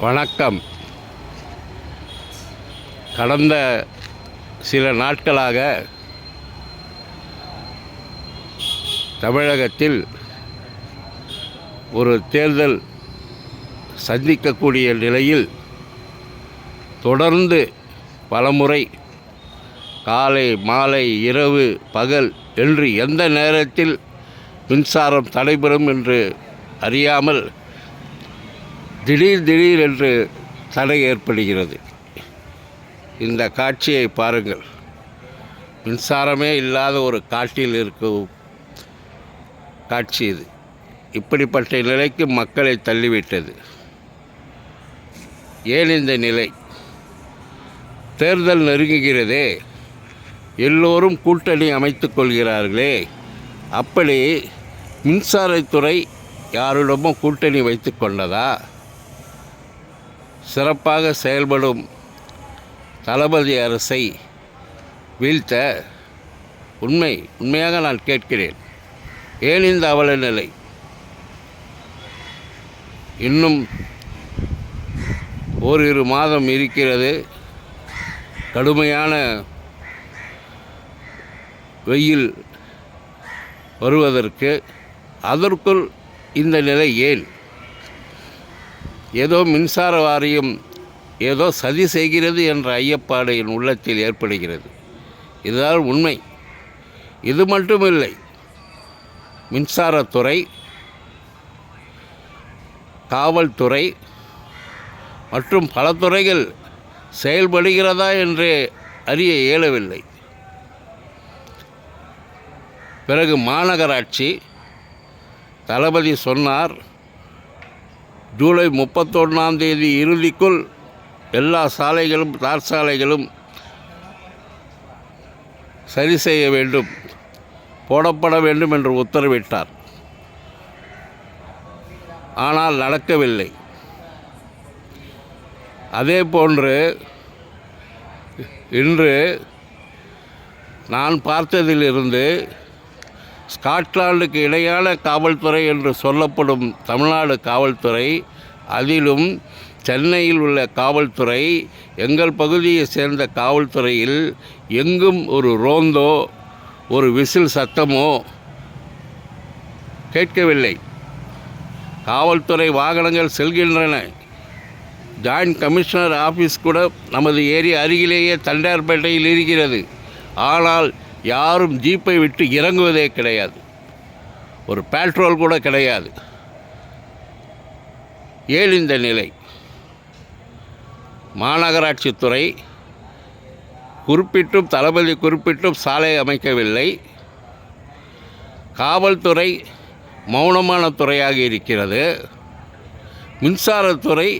வணக்கம். கடந்த சில நாட்களாக தமிழகத்தில் ஒரு தேர்தல் சந்திக்கக்கூடிய நிலையில் தொடர்ந்து பலமுறை காலை மாலை இரவு பகல் என்று எந்த நேரத்தில் மின்சாரம் தடைபெறும் என்று அறியாமல் திடீர் என்று தடை ஏற்படுகிறது. இந்த காட்சியை பாருங்கள். மின்சாரமே இல்லாத ஒரு காட்டில் இருக்கும் காட்சி இது. இப்படிப்பட்ட நிலைக்கு மக்களை தள்ளிவிட்டது. ஏன் இந்த நிலை? தேர்தல் நெருங்குகிறதே, எல்லோரும் கூட்டணி அமைத்து கொள்கிறார்களே. அப்படி மின்சாரத்துறை யாரிடமும் கூட்டணி வைத்து கொண்டதா? சிறப்பாக செயல்படும் தளபதி அரசை வீழ்த்த உண்மையாக நான் கேட்கிறேன். ஏன் இந்த அவல நிலை? இன்னும் ஓரிரு மாதம் இருக்கிறது கடுமையான வெயில் வருவதற்கு. அதற்குள் இந்த நிலை ஏன்? ஏதோ மின்சார வாரியம் ஏதோ சதி செய்கிறது என்ற ஐயப்பாடு என் உள்ளத்தில் ஏற்படுகிறது. இதுதான் உண்மை. இது மட்டுமில்லை, மின்சாரத்துறை, காவல்துறை மற்றும் பல துறைகள் செயல்படுகிறதா என்று அறிய இயலவில்லை. பிறகு மாநகராட்சி தளபதி சொன்னார், ஜூலை 31 இறுதிக்குள் எல்லா சாலைகளும் தார் சாலைகளும் சரி செய்ய வேண்டும், போடப்பட வேண்டும் என்று உத்தரவிட்டார். ஆனால் நடக்கவில்லை. அதே போன்று இன்று நான் பார்த்ததிலிருந்து ஸ்காட்லாண்டுக்கு இணையான காவல்துறை என்று சொல்லப்படும் தமிழ்நாடு காவல்துறை, அதிலும் சென்னையில் உள்ள காவல்துறை, எங்கள் பகுதியை சேர்ந்த காவல்துறையில் எங்கும் ஒரு ரோந்தோ ஒரு விசில் சத்தமோ கேட்கவில்லை. காவல்துறை வாகனங்கள் செல்கின்றன. ஜாயின்ட் கமிஷனர் ஆஃபீஸ் கூட நமது ஏரியா அருகிலேயே தண்டையார்பேட்டையில் இருக்கிறது. ஆனால் யாரும் ஜீப்பை விட்டு இறங்குவதே கிடையாது. ஒரு பெட்ரோல் கூட கிடையாது. ஏன் இந்த நிலை? மாநகராட்சித்துறை குறிப்பிட்டும் தளபதி குறிப்பிட்டும் சாலை அமைக்கவில்லை. காவல்துறை மௌனமான துறையாக இருக்கிறது. மின்சாரத்துறை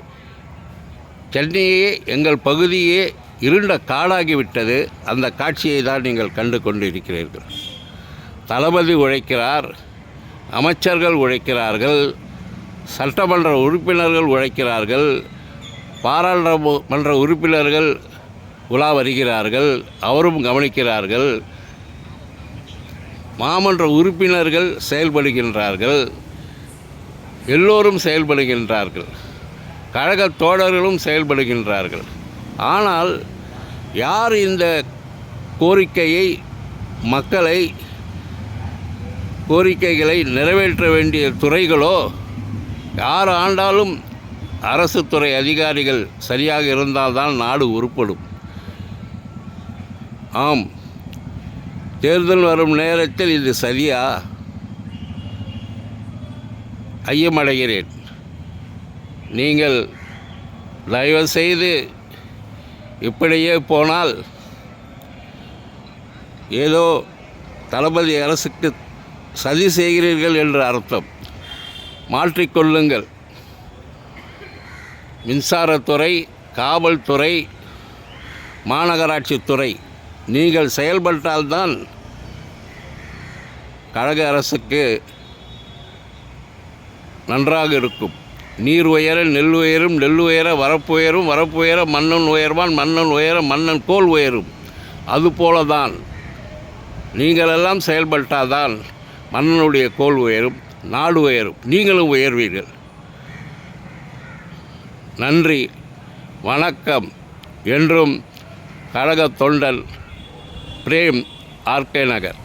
சென்னையே எங்கள் பகுதியே இருண்ட காடாகிவிட்டது. அந்த காட்சியை தான் நீங்கள் கண்டு கொண்டு இருக்கிறீர்கள். தளபதி உழைக்கிறார், அமைச்சர்கள் உழைக்கிறார்கள், சட்டமன்ற உறுப்பினர்கள் உழைக்கிறார்கள், பாராளுமன்ற உறுப்பினர்கள் உலா வருகிறார்கள், அவரும் கவனிக்கிறார்கள், மாமன்ற உறுப்பினர்கள் செயல்படுகின்றார்கள், எல்லோரும் செயல்படுகின்றார்கள், கழக தோழர்களும் செயல்படுகின்றார்கள். ஆனால் யார் இந்த கோரிக்கையை கோரிக்கைகளை நிறைவேற்ற வேண்டிய துறைகளோ, யார் ஆண்டாலும் அரசு துறை அதிகாரிகள் சரியாக இருந்தால்தான் நாடு உருப்படும். ஆம், தேர்தல் வரும் நேரத்தில் இது சரியா? ஐயமடைகிறேன். நீங்கள் தயவுசெய்து இப்படியே போனால் ஏதோ தளபதி அரசுக்கு சதி செய்கிறீர்கள் என்று அர்த்தம். மாற்றிக்கொள்ளுங்கள். மின்சாரத்துறை, காவல்துறை, மாநகராட்சித்துறை நீங்கள் செயல்பட்டால்தான் கழக அரசுக்கு நன்றாக இருக்கும். நீர் உயர நெல் உயரும், நெல் உயர வரப்பு உயரும், வரப்பு உயர மன்னன் உயர்வான், மன்னன் உயர மன்னன் கோல் உயரும். அதுபோலதான் நீங்களெல்லாம் செயல்பட்டால்தான் மன்னனுடைய கோல் உயரும், நாடு உயரும், நீங்களும் உயர்வீர்கள். நன்றி, வணக்கம். என்றும் கழக தொண்டன் பிரேம், ஆர்கே நகர்.